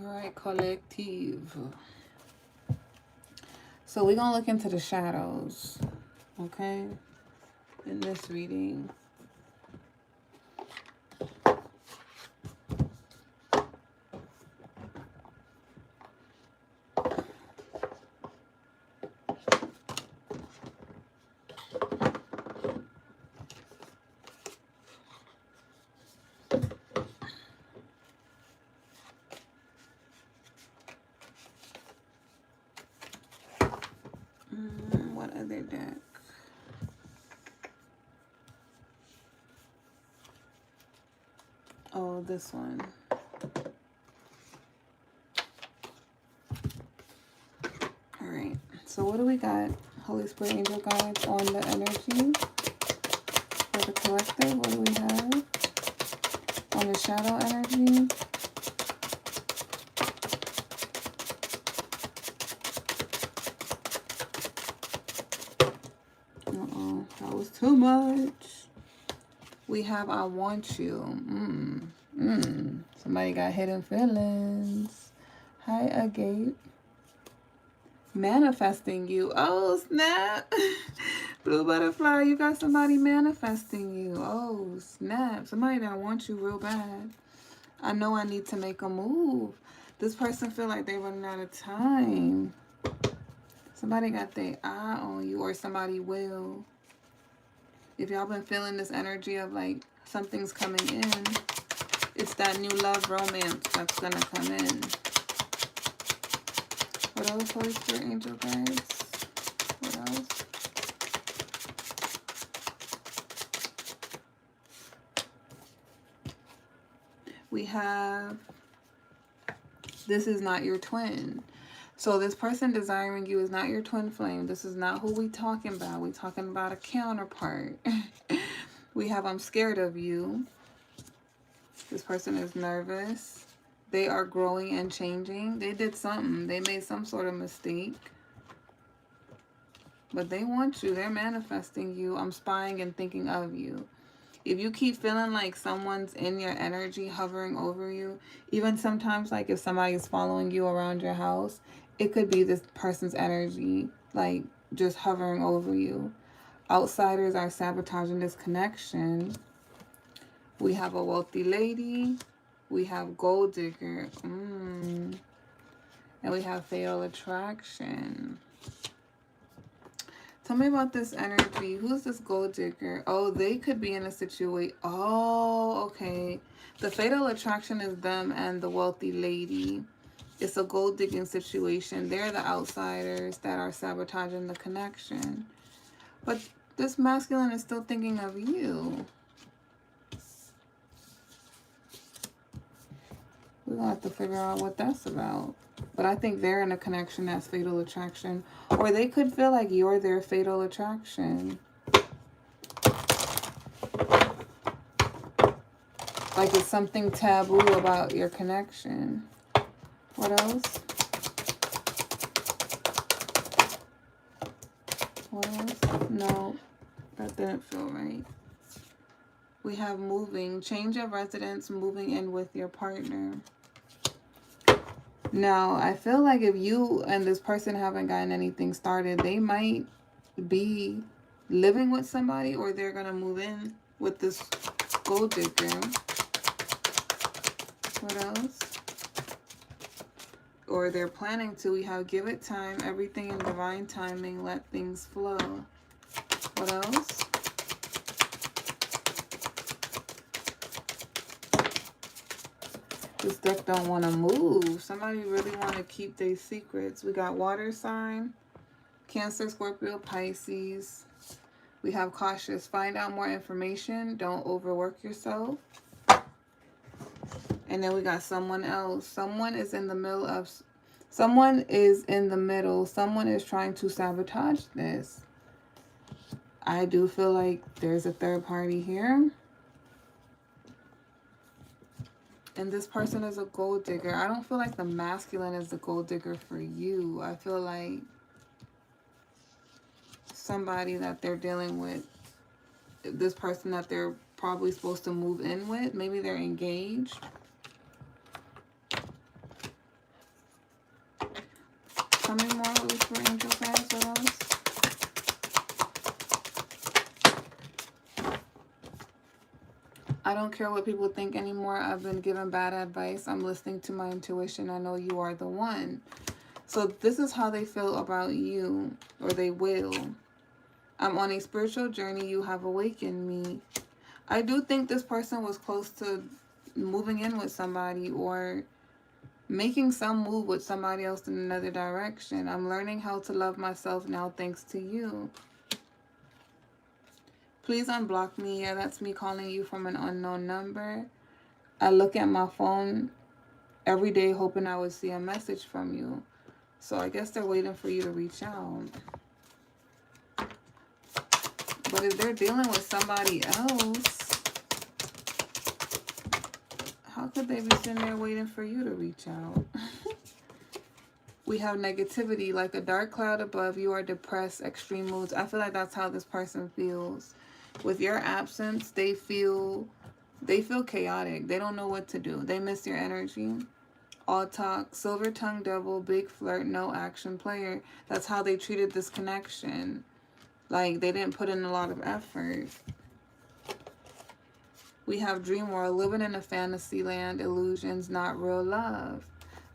All right, collective. So we're going to look into the shadows, okay, in this reading. What other deck? Oh, this one. All right. So what do we got? Holy Spirit, angel guides on the energy for the collective. What do we have on the shadow energy? That was too much. We have I want you. Somebody got hidden feelings. Hi, Agape. Manifesting you. Oh, snap. Blue butterfly, you got somebody manifesting you. Oh, snap. Somebody that wants you real bad. I know I need to make a move. This person feel like they're running out of time. Somebody got their eye on you, or somebody will. If y'all been feeling this energy of like something's coming in, it's that new love romance that's gonna come in. What else, Holy Spirit, angel guides? What else? We have, this is not your twin. So this person desiring you is not your twin flame. This is not who we talking about. We talking about a counterpart. We have, I'm scared of you. This person is nervous. They are growing and changing. They did something. They made some sort of mistake. But they want you. They're manifesting you. I'm spying and thinking of you. If you keep feeling like someone's in your energy, hovering over you, even sometimes like if somebody is following you around your house, it could be this person's energy, like just hovering over you. Outsiders are sabotaging this connection. We have a wealthy lady. We have gold digger. And we have fatal attraction. Tell me about this energy. Who's this gold digger? Oh, they could be in a situation. Oh, okay. The fatal attraction is them and the wealthy lady. It's a gold digging situation. They're the outsiders that are sabotaging the connection. But this masculine is still thinking of you. We're going to have to figure out what that's about. But I think they're in a connection that's fatal attraction. Or they could feel like you're their fatal attraction. Like it's something taboo about your connection. What else? What else? No, that didn't feel right. We have moving. Change of residence, moving in with your partner. Now, I feel like if you and this person haven't gotten anything started, they might be living with somebody, or they're going to move in with this gold digger. What else? Or they're planning to. We have give it time, everything in divine timing, let things flow. What else? This deck don't want to move. Somebody really want to keep their secrets. We got water sign, Cancer, Scorpio, Pisces. We have cautious. Find out more information. Don't overwork yourself. And then we got someone else. Someone is in the middle of... Someone is in the middle. Someone is trying to sabotage this. I do feel like there's a third party here. And this person is a gold digger. I don't feel like the masculine is the gold digger for you. I feel like somebody that they're dealing with, this person that they're probably supposed to move in with, maybe they're engaged. Tell me more what Whisper Angel says. What else? I don't care what people think anymore. I've been given bad advice. I'm listening to my intuition. I know you are the one. So this is how they feel about you, or they will. I'm on a spiritual journey. You have awakened me. I do think this person was close to moving in with somebody or making some move with somebody else in another direction. I'm learning how to love myself now thanks to you. Please unblock me. Yeah, that's me calling you from an unknown number. I look at my phone every day hoping I would see a message from you. So I guess they're waiting for you to reach out. But if they're dealing with somebody else, how could they be sitting there waiting for you to reach out? We have negativity, like a dark cloud above you, are depressed, extreme moods. I feel like that's how this person feels. With your absence, they feel chaotic. They don't know what to do. They miss your energy. All talk, silver tongue devil, big flirt, no action player. That's how they treated this connection. Like, they didn't put in a lot of effort. We have dream world, living in a fantasy land, illusions, not real love.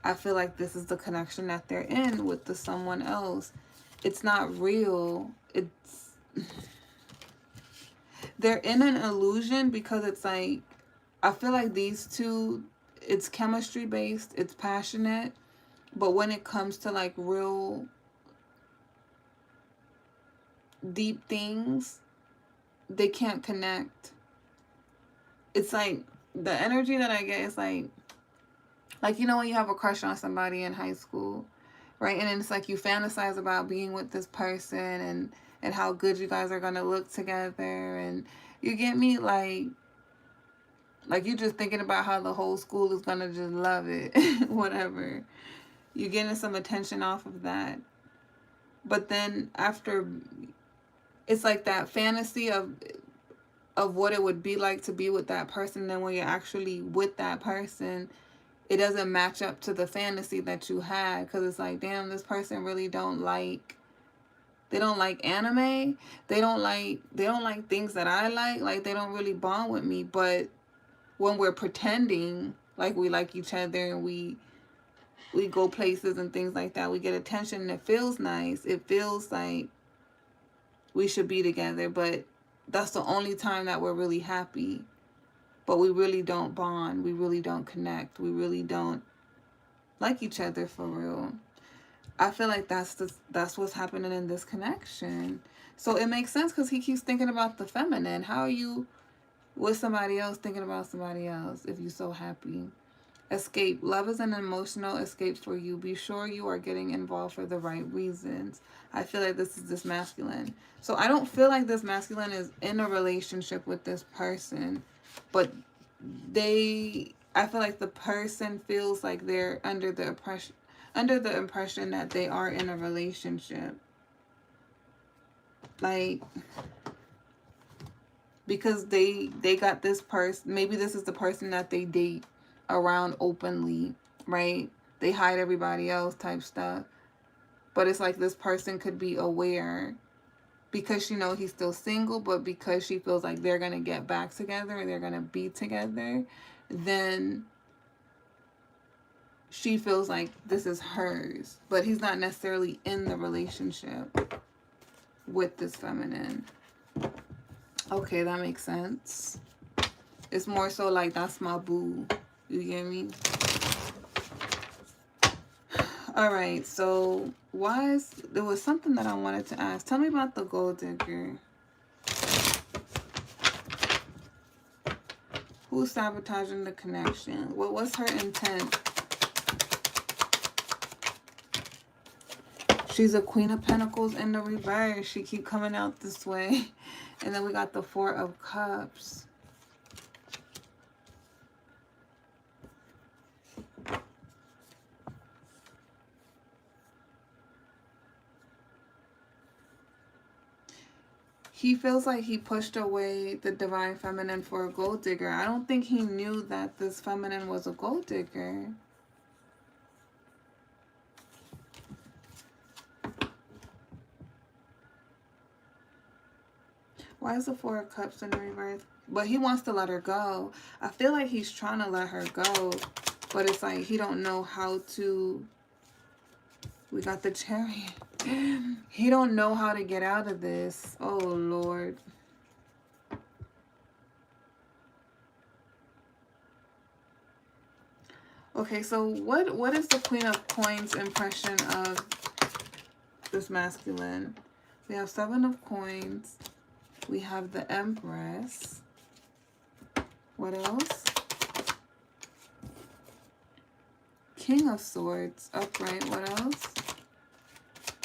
I feel like this is the connection that they're in with the someone else. It's not real. They're in an illusion because it's like, I feel like these two, it's chemistry based, it's passionate, but when it comes to like real deep things, they can't connect. It's like the energy that I get is like you know when you have a crush on somebody in high school, right? And then it's like you fantasize about being with this person and how good you guys are gonna look together, and you get me, like you're just thinking about how the whole school is gonna just love it. Whatever, you're getting some attention off of that. But then after, it's like that fantasy of what it would be like to be with that person. And then when you're actually with that person, it doesn't match up to the fantasy that you had, because it's like, damn, this person really don't like, they don't like anime, they don't like things that I like they don't really bond with me. But when we're pretending like we like each other and we go places and things like that, we get attention and it feels nice, it feels like we should be together, but that's the only time that we're really happy. But we really don't bond. We really don't connect. We really don't like each other for real. I feel like that's what's happening in this connection. So it makes sense because he keeps thinking about the feminine. How are you with somebody else thinking about somebody else if you're so happy? Escape. Love is an emotional escape for you. Be sure you are getting involved for the right reasons. I feel like this is this masculine. So I don't feel like this masculine is in a relationship with this person. But I feel like the person feels like they're under the impression that they are in a relationship. Like, because they got this person, maybe this is the person that they date around openly, right? They hide everybody else type stuff. But it's like this person could be aware because she knows he's still single, but because she feels like they're going to get back together and they're going to be together, then she feels like this is hers. But he's not necessarily in the relationship with this feminine. Okay, that makes sense. It's more so like, that's my boo. You get me? All right, so there was something that I wanted to ask. Tell me about the gold digger. Who's sabotaging the connection? What was her intent? She's a Queen of Pentacles in the reverse. She keep coming out this way. And then we got the Four of Cups. He feels like he pushed away the divine feminine for a gold digger. I don't think he knew that this feminine was a gold digger. Why is the Four of Cups in the reverse? But he wants to let her go. I feel like he's trying to let her go, but it's like he don't know how to. We got the Chariot. He don't know how to get out of this. Oh, Lord. Okay, so what is the Queen of Coins impression of this masculine? We have Seven of Coins. We have the Empress. What else? King of Swords, upright. What else?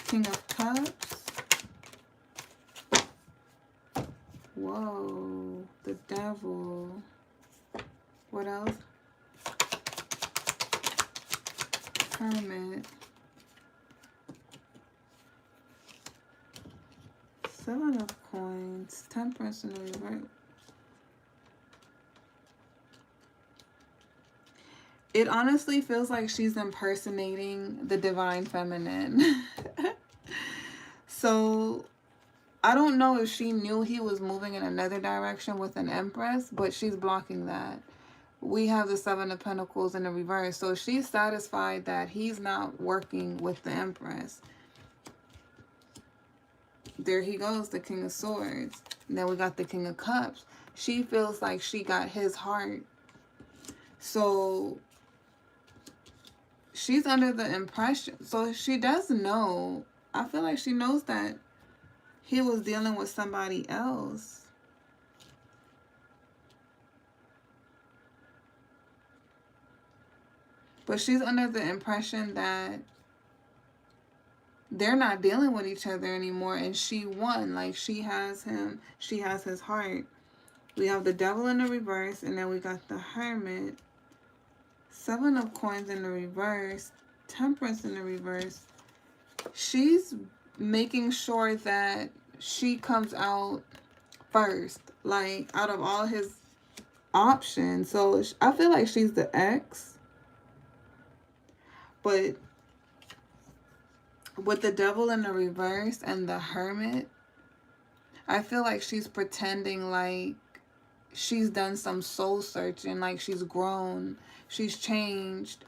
King of Cups. Whoa, the Devil. What else? Hermit. Seven of Coins. Temperance in the reverse. It honestly feels like she's impersonating the divine feminine. So, I don't know if she knew he was moving in another direction with an Empress, but she's blocking that. We have the Seven of Pentacles in the reverse. So, she's satisfied that he's not working with the Empress. There he goes, the King of Swords. And then we got the King of Cups. She feels like she got his heart. So, she's under the impression. So, she does know. I feel like she knows that he was dealing with somebody else. But she's under the impression that they're not dealing with each other anymore. And she won. Like, she has him. She has his heart. We have the Devil in the reverse. And then we got the Hermit. Seven of Coins in the reverse. Temperance in the reverse. She's making sure that she comes out first, like out of all his options. So I feel like she's the ex, but with the Devil in the reverse and the Hermit, I feel like she's pretending like she's done some soul searching, like she's grown, she's changed.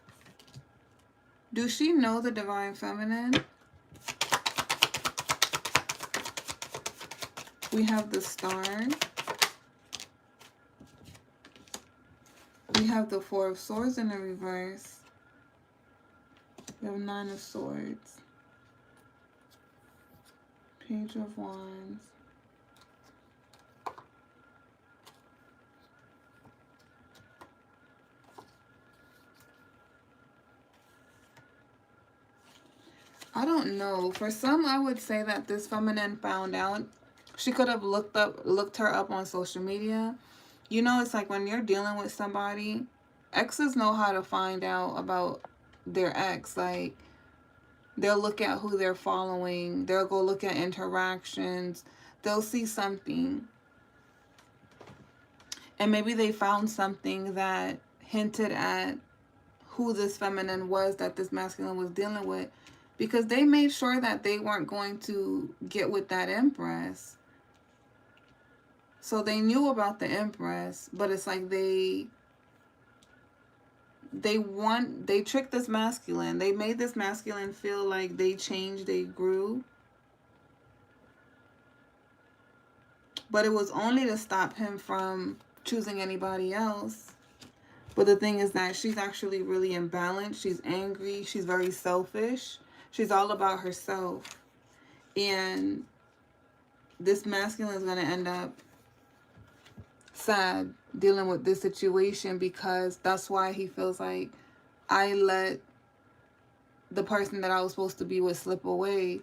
Do she know the divine feminine? We have the Star. We have the Four of Swords in the reverse. We have Nine of Swords. Page of Wands. I don't know. For some, I would say that this feminine found out. She could have looked her up on social media. You know, it's like when you're dealing with somebody, exes know how to find out about their ex. Like, they'll look at who they're following. They'll go look at interactions. They'll see something. And maybe they found something that hinted at who this feminine was that this masculine was dealing with. Because they made sure that they weren't going to get with that Empress. So they knew about the Empress, but it's like they tricked this masculine. They made this masculine feel like they changed, they grew. But it was only to stop him from choosing anybody else. But the thing is that she's actually really imbalanced. She's angry. She's very selfish. She's all about herself. And this masculine is going to end up sad dealing with this situation, because that's why he feels like I let the person that I was supposed to be with slip away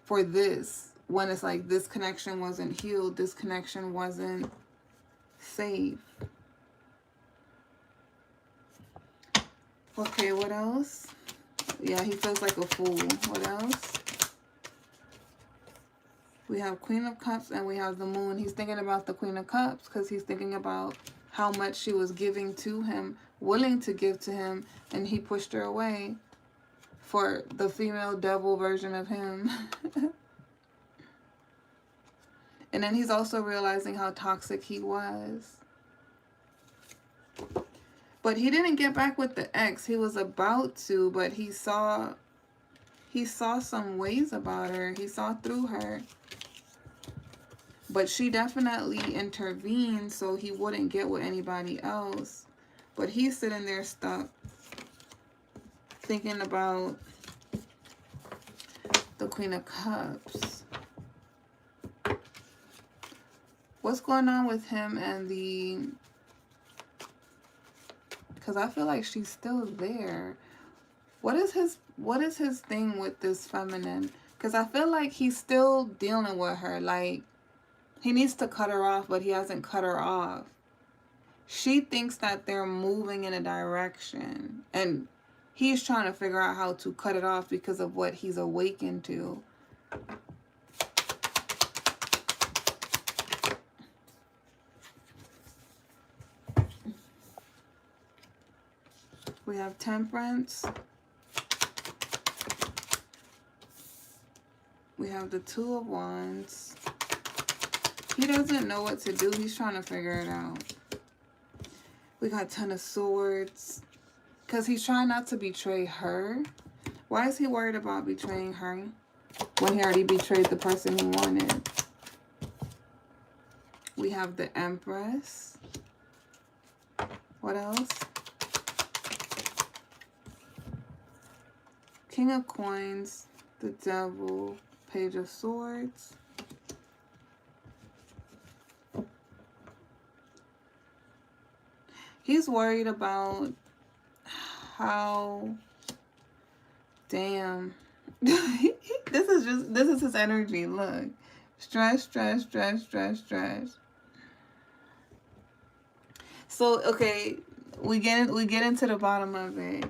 for this, when it's like this connection wasn't healed, this connection wasn't safe. Okay, what else? Yeah, he feels like a fool. What else? We have Queen of Cups and we have the Moon. He's thinking about the Queen of Cups because he's thinking about how much she was giving to him, willing to give to him, and he pushed her away for the female devil version of him. And then he's also realizing how toxic he was. But he didn't get back with the ex. He was about to, but he saw some ways about her. He saw through her. But she definitely intervened so he wouldn't get with anybody else. But he's sitting there stuck, thinking about the Queen of Cups. What's going on with him and the... Because I feel like she's still there. What is his thing with this feminine? Because I feel like he's still dealing with her. Like, he needs to cut her off, but he hasn't cut her off. She thinks that they're moving in a direction. And he's trying to figure out how to cut it off because of what he's awakened to. We have Temperance. We have the Two of Wands. He doesn't know what to do. He's trying to figure it out. We got Ten of Swords. Because he's trying not to betray her. Why is he worried about betraying her when he already betrayed the person he wanted? We have the Empress. What else? King of Coins, the Devil, Page of Swords. He's worried about how... Damn. This is his energy. Look. Stress, stress, stress, stress, stress. So, okay, we get into the bottom of it.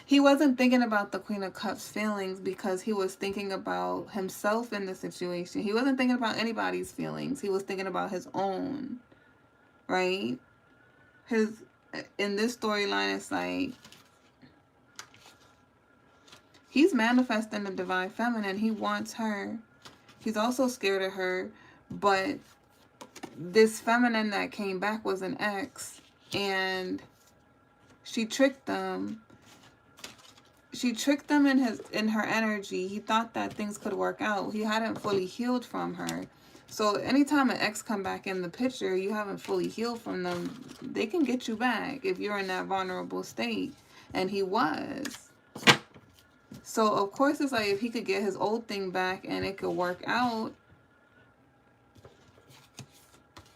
He wasn't thinking about the Queen of Cups feelings because he was thinking about himself in the situation. He wasn't thinking about anybody's feelings. He was thinking about his own, right? In this storyline, it's like he's manifesting the divine feminine. He wants her. He's also scared of her, but this feminine that came back was an ex, and she tricked them. She tricked them in her energy. He thought that things could work out. He hadn't fully healed from her. So anytime an ex come back in the picture, you haven't fully healed from them, they can get you back if you're in that vulnerable state. And he was. So of course it's like if he could get his old thing back and it could work out,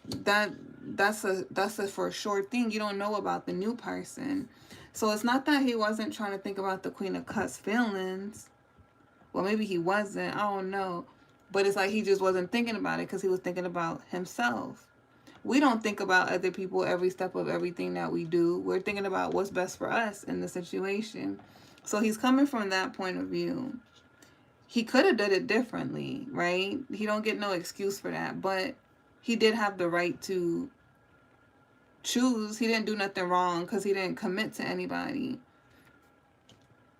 that's a for sure thing. You don't know about the new person. So it's not that he wasn't trying to think about the Queen of Cups feelings. Well, maybe he wasn't. I don't know. But it's like he just wasn't thinking about it because he was thinking about himself. We don't think about other people every step of everything that we do. We're thinking about what's best for us in the situation. So he's coming from that point of view. He could have done it differently, right? He don't get no excuse for that. But he did have the right to choose. He didn't do nothing wrong because he didn't commit to anybody.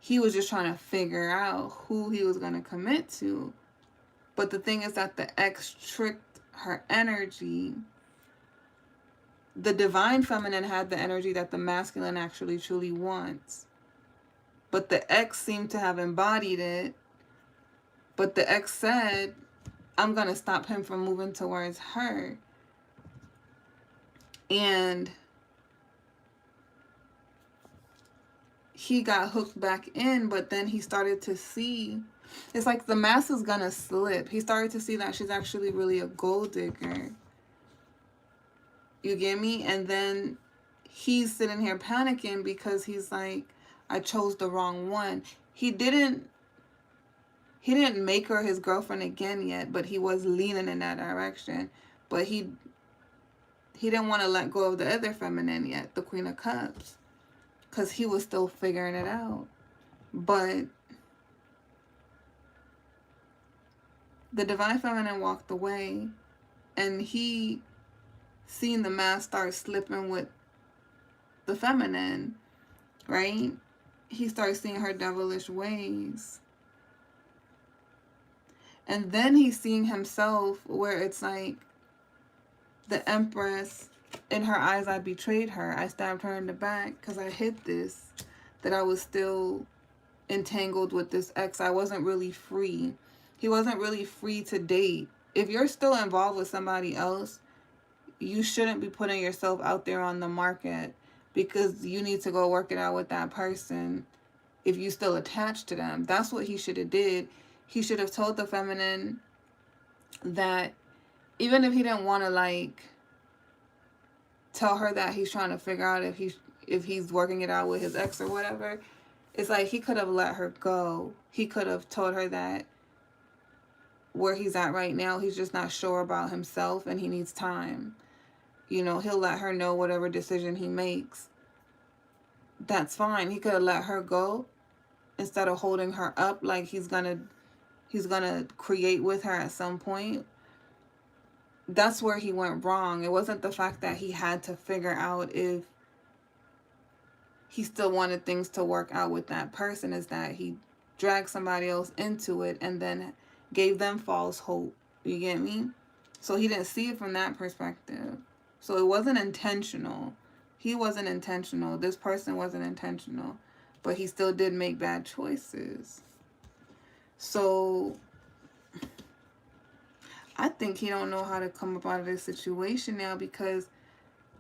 He was just trying to figure out who he was going to commit to. But the thing is that the ex tricked her energy. The divine feminine had the energy that the masculine actually truly wants. But the ex seemed to have embodied it. But the ex said, I'm going to stop him from moving towards her. And he got hooked back in, but then he started to see, it's like the mask is gonna slip. He started to see that she's actually really a gold digger. You get me? And then he's sitting here panicking because he's like, I chose the wrong one. He didn't make her his girlfriend again yet, but he was leaning in that direction. But he didn't want to let go of the other feminine yet, the Queen of Cups, because he was still figuring it out. But the divine feminine walked away, and he seen the mask start slipping with the feminine, right? He started seeing her devilish ways. And then he's seeing himself where it's like, the Empress, in her eyes, I betrayed her. I stabbed her in the back because I hid this, that I was still entangled with this ex. I wasn't really free. He wasn't really free to date. If you're still involved with somebody else, you shouldn't be putting yourself out there on the market, because you need to go work it out with that person if you still attached to them. That's what he should have did. He should have told the feminine that even if he didn't want to like tell her that he's trying to figure out if he's working it out with his ex or whatever, it's like he could have let her go. He could have told her that where he's at right now, he's just not sure about himself and he needs time. You know, he'll let her know whatever decision he makes. That's fine. He could have let her go instead of holding her up like he's gonna create with her at some point. That's where he went wrong. It wasn't the fact that he had to figure out if he still wanted things to work out with that person, is that he dragged somebody else into it and then gave them false hope. You get me? So he didn't see it from that perspective. So it wasn't intentional. He wasn't intentional. This person wasn't intentional. But he still did make bad choices. So I think he don't know how to come up out of this situation now, because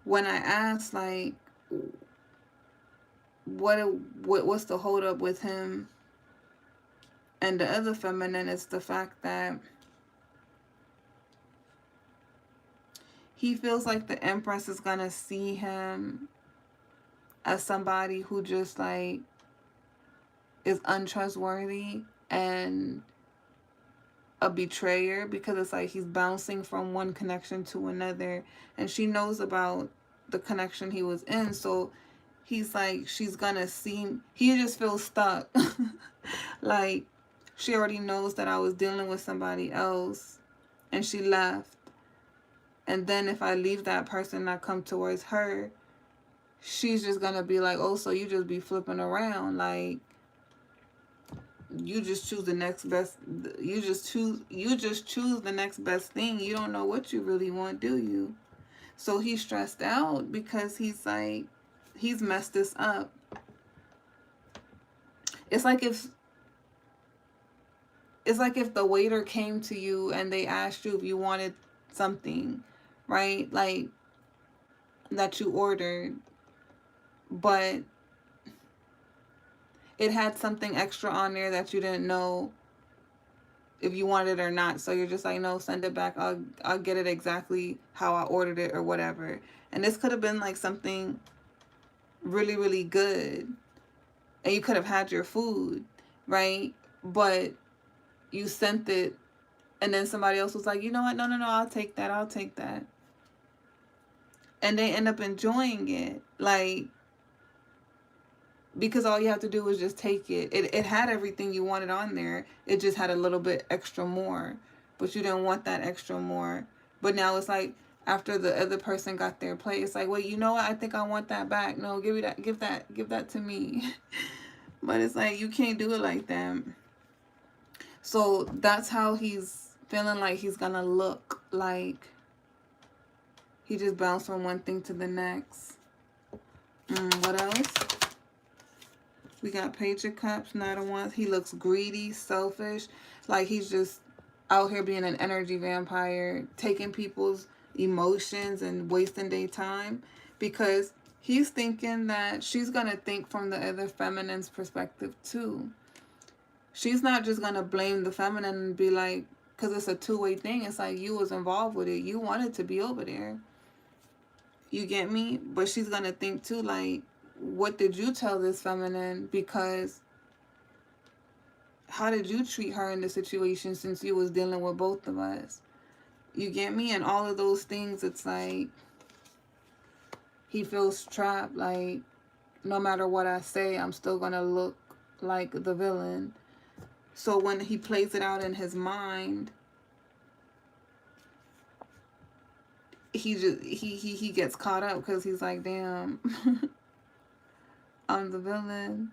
when I asked, like, what's the hold up with him and the other feminine, it's the fact that he feels like the Empress is gonna see him as somebody who just like is untrustworthy and a betrayer, because it's like he's bouncing from one connection to another, and she knows about the connection he was in. So he's like, she's gonna see, he just feels stuck. Like, she already knows that I was dealing with somebody else and she left. And then if I leave that person and I come towards her, she's just gonna be like, oh, so you just be flipping around. Like, you just choose the next best, you just choose the next best thing. You don't know what you really want, do you? So he's stressed out because he's like, he's messed this up. It's like if the waiter came to you and they asked you if you wanted something, right? Like, that you ordered, but it had something extra on there that you didn't know if you wanted it or not. So you're just like, no, send it back. I'll get it exactly how I ordered it or whatever. And this could have been like something really, really good. And you could have had your food, right? But you sent it and then somebody else was like, you know what? No, I'll take that. And they end up enjoying it. Like, because all you have to do is just take it. It had everything you wanted on there. It just had a little bit extra more. But you didn't want that extra more. But now it's like, after the other person got their plate, it's like, wait, you know what? I think I want that back. No, give that to me. But it's like, you can't do it like that. So that's how he's feeling like he's gonna look. Like, he just bounced from one thing to the next. What else? We got Page of Cups, Knight of Wands. He looks greedy, selfish. Like, he's just out here being an energy vampire, taking people's emotions and wasting their time, because he's thinking that she's going to think from the other feminine's perspective too. She's not just going to blame the feminine and be like, because it's a two-way thing. It's like, you was involved with it. You wanted to be over there. You get me? But she's going to think too, like, what did you tell this feminine? Because how did you treat her in the situation since you was dealing with both of us? You get me? And all of those things, it's like, he feels trapped. Like, no matter what I say, I'm still going to look like the villain. So when he plays it out in his mind, he gets caught up, because he's like, damn, I'm the villain.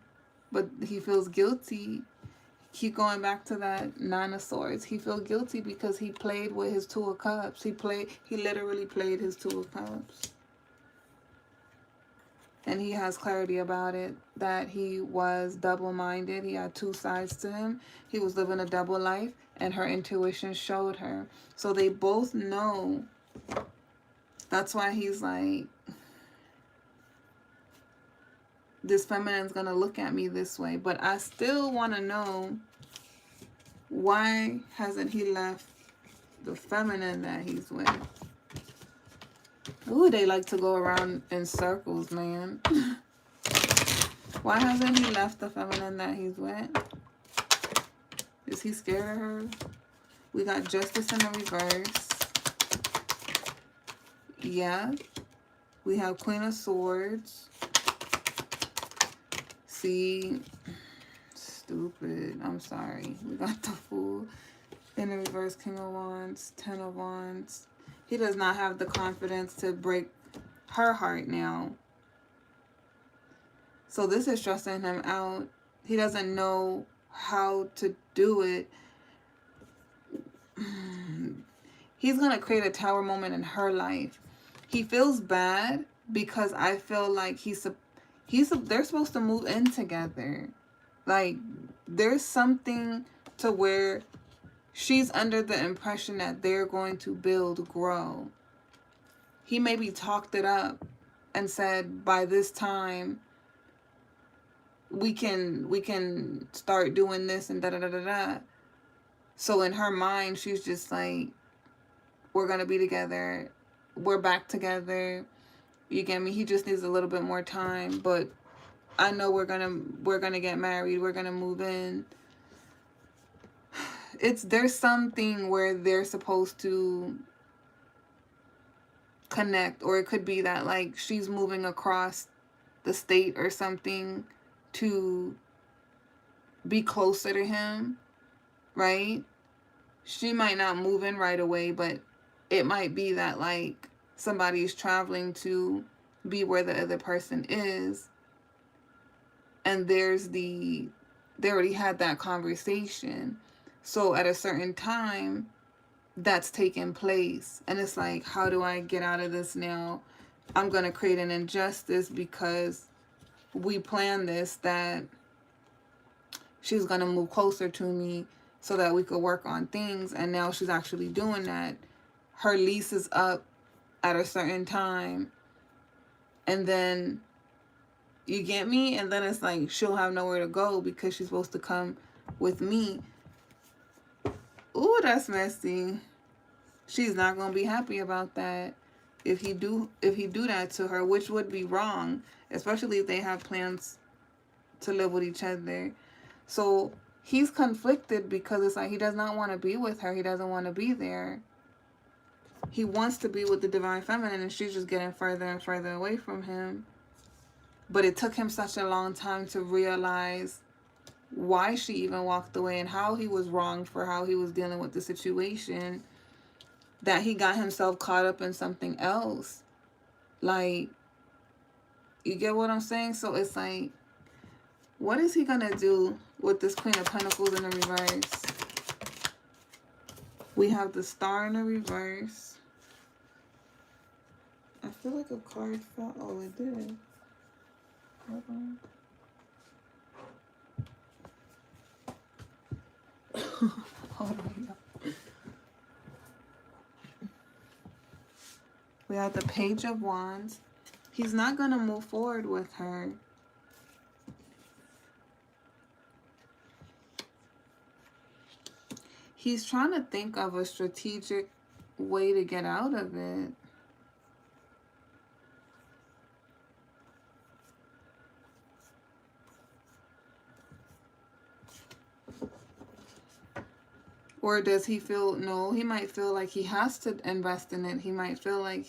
But he feels guilty. Keep going back to that Nine of Swords. He feel guilty because he played with his Two of Cups. He literally played his Two of Cups. And he has clarity about it, that he was double-minded. He had two sides to him. He was living a double life, and her intuition showed her. So they both know. That's why he's like, this feminine's going to look at me this way. But I still want to know, why hasn't he left the feminine that he's with? Ooh, they like to go around in circles, man. Why hasn't he left the feminine that he's with? Is he scared of her? We got Justice in the reverse. Yeah. We have Queen of Swords. See, stupid. I'm sorry. We got the Fool in the reverse. King of Wands, Ten of Wands. He does not have the confidence to break her heart now. So this is stressing him out. He doesn't know how to do it. He's going to create a tower moment in her life. He feels bad because I feel like they're supposed to move in together. Like, there's something to where she's under the impression that they're going to grow. He maybe talked it up and said, by this time, we can start doing this and da-da-da-da-da. So in her mind, she's just like, we're going to be together. We're back together. You get me? He just needs a little bit more time. But I know we're gonna get married. We're going to move in. There's something where they're supposed to connect, or it could be that like she's moving across the state or something to be closer to him, right? She might not move in right away, but it might be that like somebody's traveling to be where the other person is, and they already had that conversation. So at a certain time, that's taking place. And it's like, how do I get out of this now? I'm going to create an injustice because we planned this, that she's going to move closer to me so that we could work on things. And now she's actually doing that. Her lease is up at a certain time. And then, you get me? And then it's like, she'll have nowhere to go because she's supposed to come with me. Ooh, that's messy. She's not gonna be happy about that if he do that to her, which would be wrong, especially if they have plans to live with each other. So he's conflicted because it's like he does not want to be with her. He doesn't want to be there. He wants to be with the divine feminine, and she's just getting further and further away from him. But it took him such a long time to realize why she even walked away and how he was wrong for how he was dealing with the situation, that he got himself caught up in something else. Like, you get what I'm saying? So it's like, what is he gonna do with this Queen of Pentacles in the reverse? We have the Star in the reverse. I feel like a card fell. Oh, it did. Hold on. Hold on. We have the Page of Wands. He's not going to move forward with her. He's trying to think of a strategic way to get out of it. Or does he feel, no, he might feel like he has to invest in it. He might feel like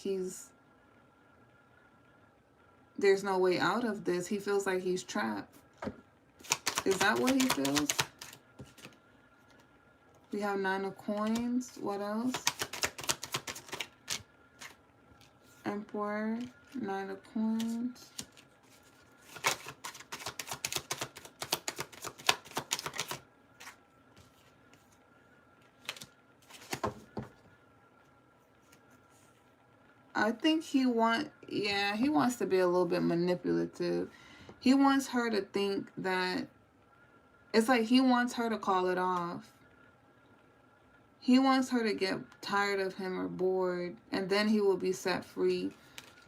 there's no way out of this. He feels like he's trapped. Is that what he feels? We have 9 of Coins. What else? Emperor, 9 of Coins. I think he wants to be a little bit manipulative. He wants her to think that it's like he wants her to call it off. He wants her to get tired of him or bored, and then he will be set free.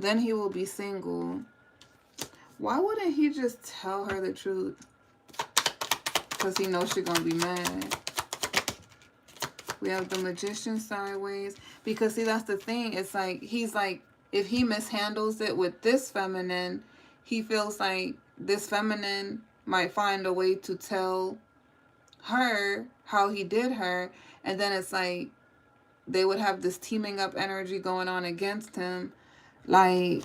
Then he will be single. Why wouldn't he just tell her the truth? Because he knows she's going to be mad. We have the Magician sideways. Because, see, that's the thing. It's like, he's like, if he mishandles it with this feminine, he feels like this feminine might find a way to tell her how he did her. And then it's like, they would have this teaming up energy going on against him. Like,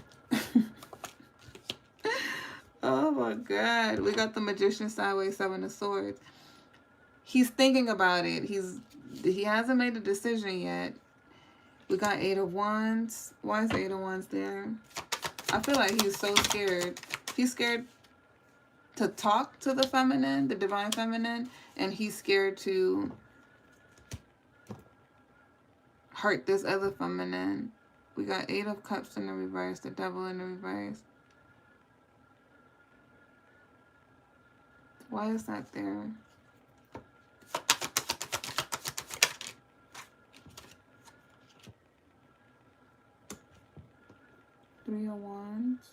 oh my God. We got the Magician sideways, Seven of Swords. He's thinking about it. He hasn't made a decision yet. We got Eight of Wands. Why is the Eight of Wands there? I feel like he's so scared. He's scared to talk to the feminine, the divine feminine, and he's scared to hurt this other feminine. We got Eight of Cups in the reverse, the Devil in the reverse. Why is that there? Three of Wands.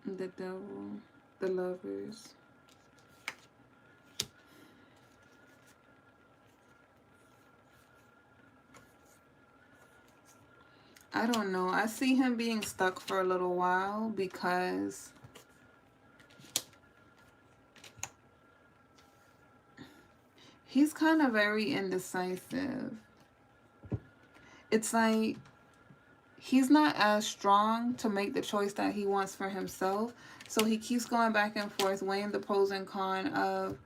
The Devil. The Lovers. I don't know. I see him being stuck for a little while because he's kind of very indecisive. It's like he's not as strong to make the choice that he wants for himself. So he keeps going back and forth, weighing the pros and cons of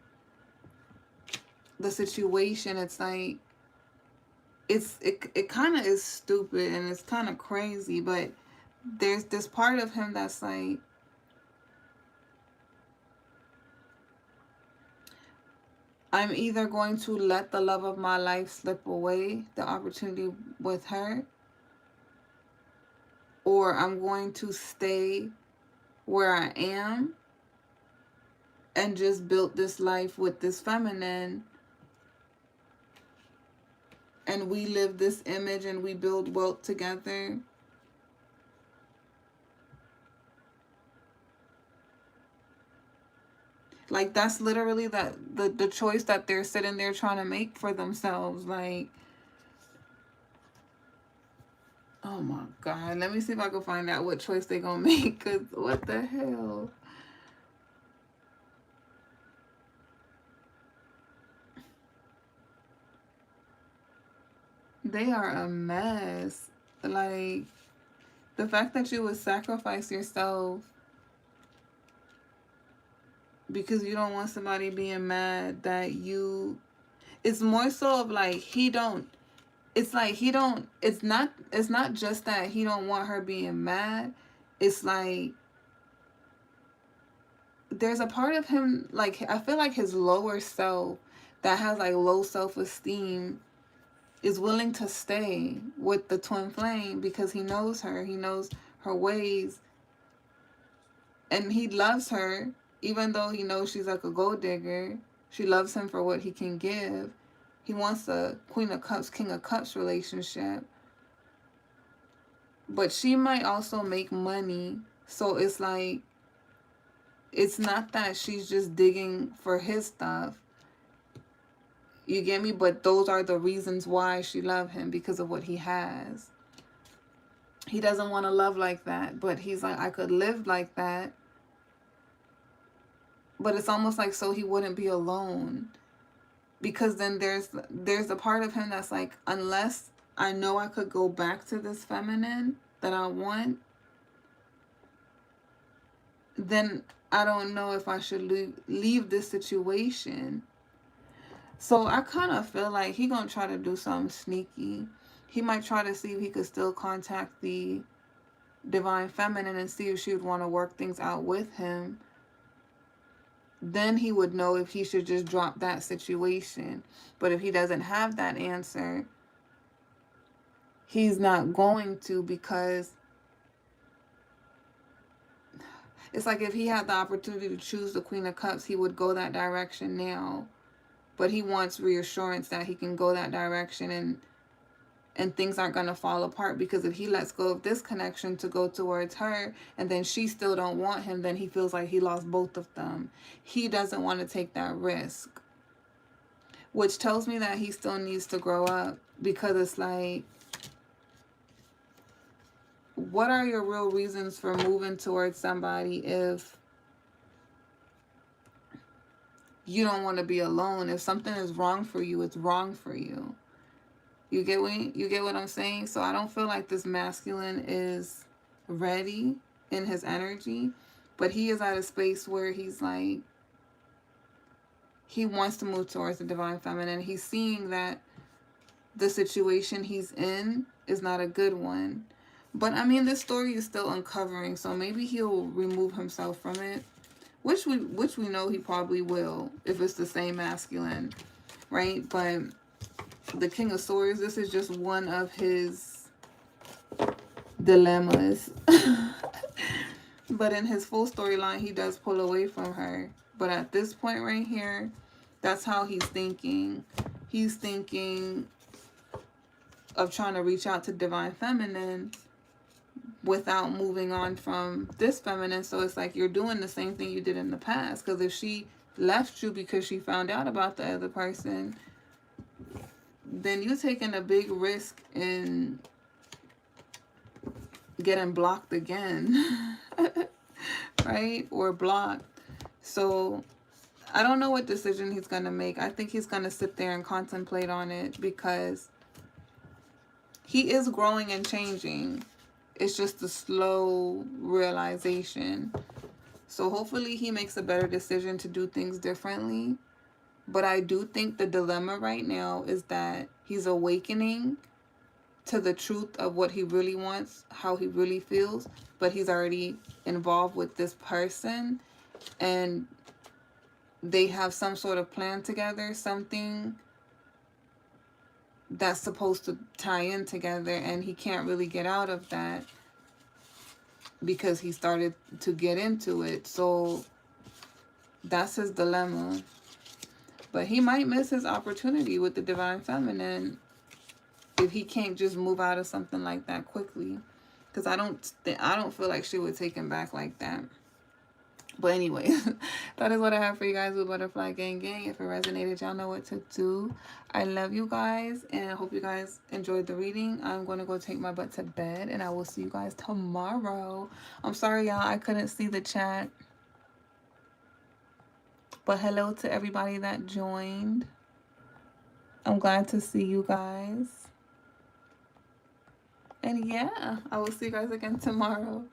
the situation. It's like, it kind of is stupid and it's kind of crazy, but there's this part of him that's like, I'm either going to let the love of my life slip away, the opportunity with her, or I'm going to stay where I am and just build this life with this feminine, and we live this image and we build wealth together. Like, that's literally the choice that they're sitting there trying to make for themselves. Like, oh my God. Let me see if I can find out what choice they're going to make. Because what the hell? They are a mess. Like, the fact that you would sacrifice yourself because you don't want somebody being mad that you... It's more so of like, he don't... It's like he don't... It's not just that he don't want her being mad. It's like... There's a part of him, like, I feel like his lower self that has like low self-esteem is willing to stay with the twin flame because he knows her. He knows her ways. And he loves her, even though he knows she's like a gold digger. She loves him for what he can give. He wants a Queen of Cups, King of Cups relationship. But she might also make money. So it's like, it's not that she's just digging for his stuff. You get me? But those are the reasons why she loves him, because of what he has. He doesn't want to love like that, but he's like, I could live like that. But it's almost like so he wouldn't be alone. Because then there's a part of him that's like, unless I know I could go back to this feminine that I want, then I don't know if I should leave this situation. So I kind of feel like he gonna try to do something sneaky. He might try to see if he could still contact the divine feminine and see if she would want to work things out with him. then he would know if he should just drop that situation. But if he doesn't have that answer, he's not going to, because it's like if he had the opportunity to choose the Queen of Cups, he would go that direction now. But he wants reassurance that he can go that direction, and things aren't going to fall apart, because if he lets go of this connection to go towards her and then she still don't want him, then he feels like he lost both of them. He doesn't want to take that risk, which tells me that he still needs to grow up, because it's like, what are your real reasons for moving towards somebody if you don't want to be alone? If something is wrong for you, it's wrong for you. You get what I'm saying? So I don't feel like this masculine is ready in his energy, but he is at a space where he's like, he wants to move towards the divine feminine. He's seeing that the situation he's in is not a good one. But I mean, this story is still uncovering, so maybe he'll remove himself from it, which we know he probably will if it's the same masculine, right? But the King of Swords, this is just one of his dilemmas. But in his full storyline, he does pull away from her. But at this point right here, that's how he's thinking. He's thinking of trying to reach out to divine feminine without moving on from this feminine. So it's like you're doing the same thing you did in the past. Because if she left you because she found out about the other person, then you're taking a big risk in getting blocked again. Right? Or blocked. So I don't know what decision he's going to make. I think he's going to sit there and contemplate on it, because he is growing and changing. It's just a slow realization. So hopefully he makes a better decision to do things differently. But I do think the dilemma right now is that he's awakening to the truth of what he really wants, how he really feels, but he's already involved with this person, and they have some sort of plan together, something that's supposed to tie in together, and he can't really get out of that because he started to get into it. So that's his dilemma. But he might miss his opportunity with the divine feminine if he can't just move out of something like that quickly. Because I don't feel like she would take him back like that. But anyway, that is what I have for you guys with Butterfly Gang Gang. If it resonated, y'all know what to do. I love you guys, and I hope you guys enjoyed the reading. I'm going to go take my butt to bed, and I will see you guys tomorrow. I'm sorry, y'all, I couldn't see the chat. But hello to everybody that joined. I'm glad to see you guys. And yeah, I will see you guys again tomorrow.